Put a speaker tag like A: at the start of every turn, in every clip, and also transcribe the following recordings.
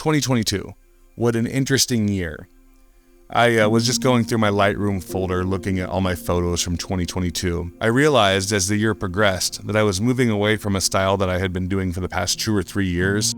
A: 2022. What an interesting year. I was just going through my Lightroom folder looking at all my photos from 2022. I realized as the year progressed that I was moving away from a style that I had been doing for the past 2 or 3 years.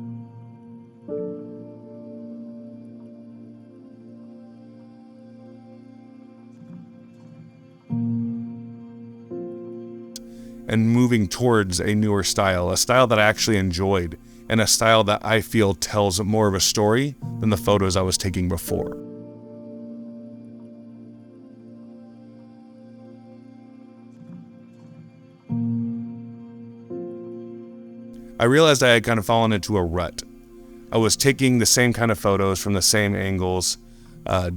A: And moving towards a newer style, a style that I actually enjoyed, and a style that I feel tells more of a story than the photos I was taking before. I realized I had kind of fallen into a rut. I was taking the same kind of photos from the same angles,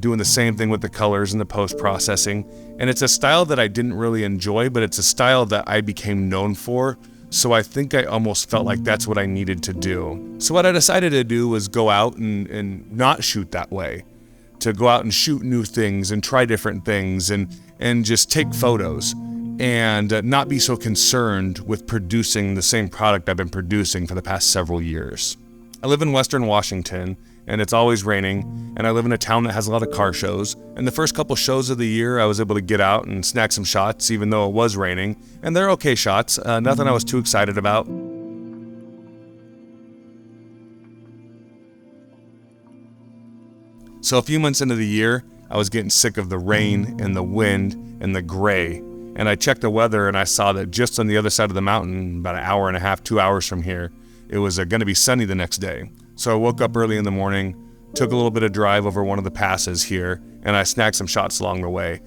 A: doing the same thing with the colors and the post-processing, and it's a style that I didn't really enjoy, but it's a style that I became known for, so I think I almost felt like that's what I needed to do. So what I decided to do was go out and not shoot that way, to go out and shoot new things and try different things and just take photos and not be so concerned with producing the same product I've been producing for the past several years. I live in Western Washington, and it's always raining, and I live in a town that has a lot of car shows, and the first couple shows of the year I was able to get out and snag some shots even though it was raining, and they're okay shots, nothing I was too excited about. So a few months into the year, I was getting sick of the rain and the wind and the gray, and I checked the weather and I saw that just on the other side of the mountain, about an hour and a half, 2 hours from here, it was going to be sunny the next day. So I woke up early in the morning, took a little bit of drive over one of the passes here, and I snagged some shots along the way.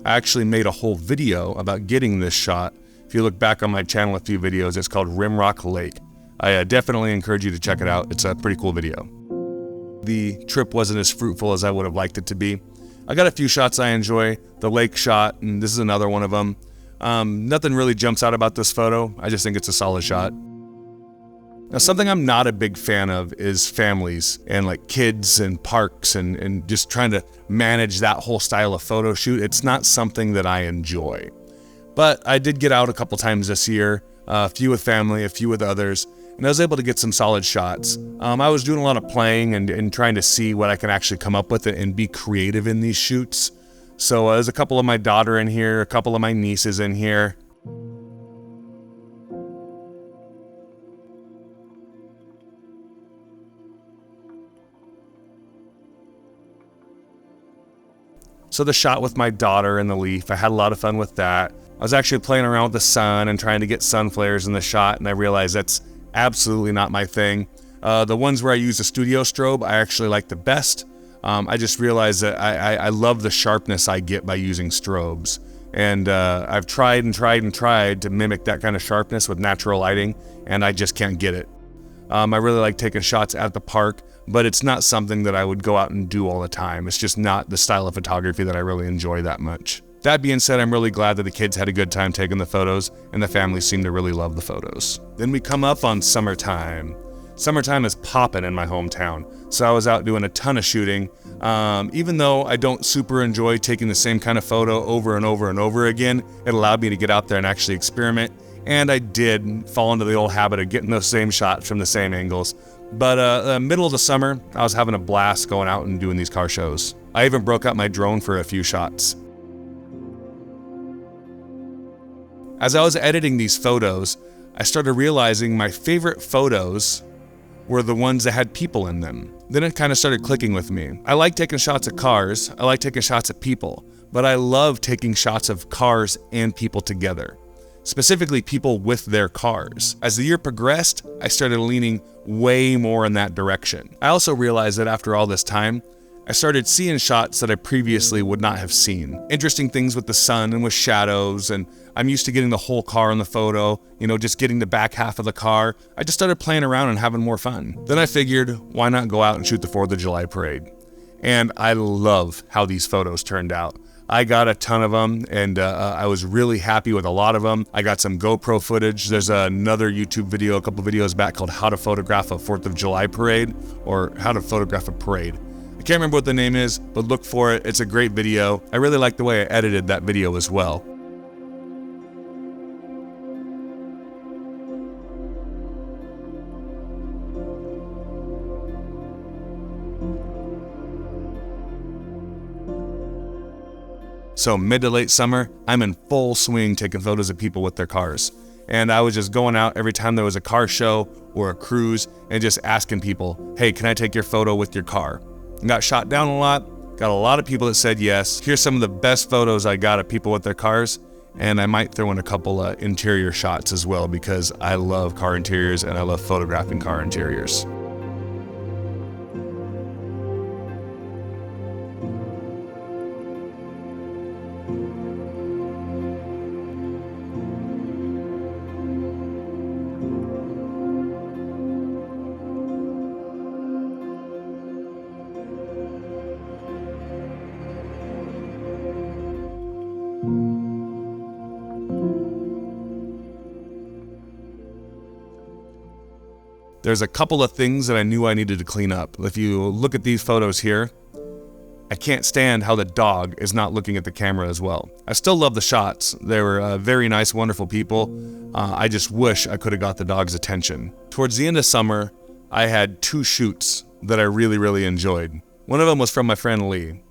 A: I actually made a whole video about getting this shot. If you look back on my channel a few videos, it's called Rimrock Lake. I definitely encourage you to check it out. It's a pretty cool video. The trip wasn't as fruitful as I would have liked it to be. I got a few shots I enjoy, the lake shot, and this is another one of them. Nothing really jumps out about this photo. I just think it's a solid shot. Now, something I'm not a big fan of is families and like kids and parks and just trying to manage that whole style of photo shoot. It's not something that I enjoy. But I did get out a couple times this year, a few with family, a few with others, and I was able to get some solid shots. I was doing a lot of playing and trying to see what I can actually come up with and be creative in these shoots. So there's a couple of my daughter in here, a couple of my nieces in here. So the shot with my daughter and the leaf, I had a lot of fun with that. I was actually playing around with the sun and trying to get sun flares in the shot, and I realized that's absolutely not my thing. The ones where I use a studio strobe, I actually like the best. I just realized that I love the sharpness I get by using strobes. And I've tried to mimic that kind of sharpness with natural lighting, and I just can't get it. I really like taking shots at the park, but it's not something that I would go out and do all the time. It's just not the style of photography that I really enjoy that much. That being said, I'm really glad that the kids had a good time taking the photos, and the family seemed to really love the photos. Then we come up on summertime. Summertime is popping in my hometown, so I was out doing a ton of shooting. Even though I don't super enjoy taking the same kind of photo over and over and over again, it allowed me to get out there and actually experiment, and I did fall into the old habit of getting those same shots from the same angles. But middle of the summer, I was having a blast going out and doing these car shows. I even broke out my drone for a few shots. As I was editing these photos, I started realizing my favorite photos were the ones that had people in them. Then it kind of started clicking with me. I like taking shots at cars, I like taking shots at people, but I love taking shots of cars and people together, specifically people with their cars. As the year progressed, I started leaning way more in that direction. I also realized that after all this time, I started seeing shots that I previously would not have seen. Interesting things with the sun and with shadows, and I'm used to getting the whole car in the photo, just getting the back half of the car. I just started playing around and having more fun. Then I figured, why not go out and shoot the 4th of July parade? And I love how these photos turned out. I got a ton of them, and I was really happy with a lot of them. I got some GoPro footage. There's another YouTube video, a couple videos back, called How to Photograph a 4th of July Parade, or How to Photograph a Parade. I can't remember what the name is, but look for it. It's a great video. I really like the way I edited that video as well. So mid to late summer, I'm in full swing taking photos of people with their cars. And I was just going out every time there was a car show or a cruise and just asking people, hey, can I take your photo with your car? And got shot down a lot, got a lot of people that said yes. Here's some of the best photos I got of people with their cars. And I might throw in a couple interior shots as well because I love car interiors and I love photographing car interiors. There's a couple of things that I knew I needed to clean up. If you look at these photos here, I can't stand how the dog is not looking at the camera as well. I still love the shots. They were very nice, wonderful people. I just wish I could have got the dog's attention. Towards the end of summer, I had 2 shoots that I really enjoyed. One of them was from my friend Lee.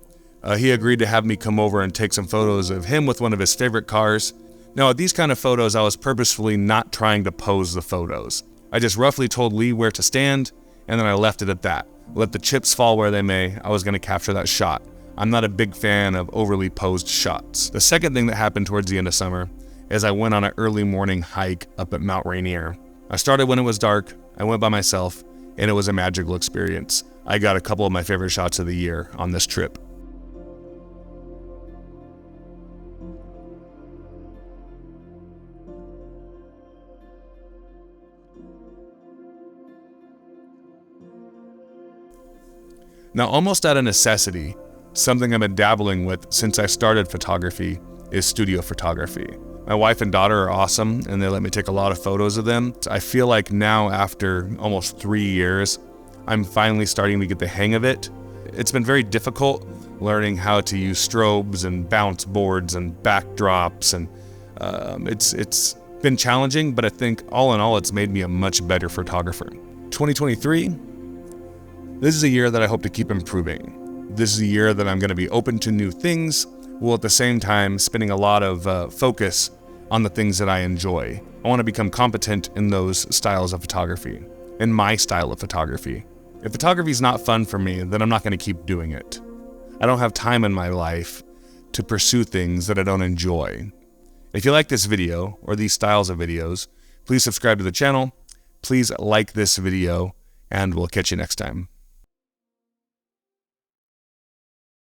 A: He agreed to have me come over and take some photos of him with one of his favorite cars. Now, these kind of photos, I was purposefully not trying to pose the photos. I just roughly told Lee where to stand, and then I left it at that. Let the chips fall where they may, I was going to capture that shot. I'm not a big fan of overly posed shots. The second thing that happened towards the end of summer is I went on an early morning hike up at Mount Rainier. I started when it was dark, I went by myself, and it was a magical experience. I got a couple of my favorite shots of the year on this trip. Now, almost out of necessity, something I've been dabbling with since I started photography is studio photography. My wife and daughter are awesome, and they let me take a lot of photos of them. I feel like now, after almost 3 years, I'm finally starting to get the hang of it. It's been very difficult learning how to use strobes and bounce boards and backdrops, and it's been challenging, but I think all in all, it's made me a much better photographer. 2023, this is a year that I hope to keep improving. This is a year that I'm going to be open to new things, while at the same time spending a lot of focus on the things that I enjoy. I want to become competent in those styles of photography, in my style of photography. If photography is not fun for me, then I'm not going to keep doing it. I don't have time in my life to pursue things that I don't enjoy. If you like this video or these styles of videos, please subscribe to the channel. Please like this video, and we'll catch you next time.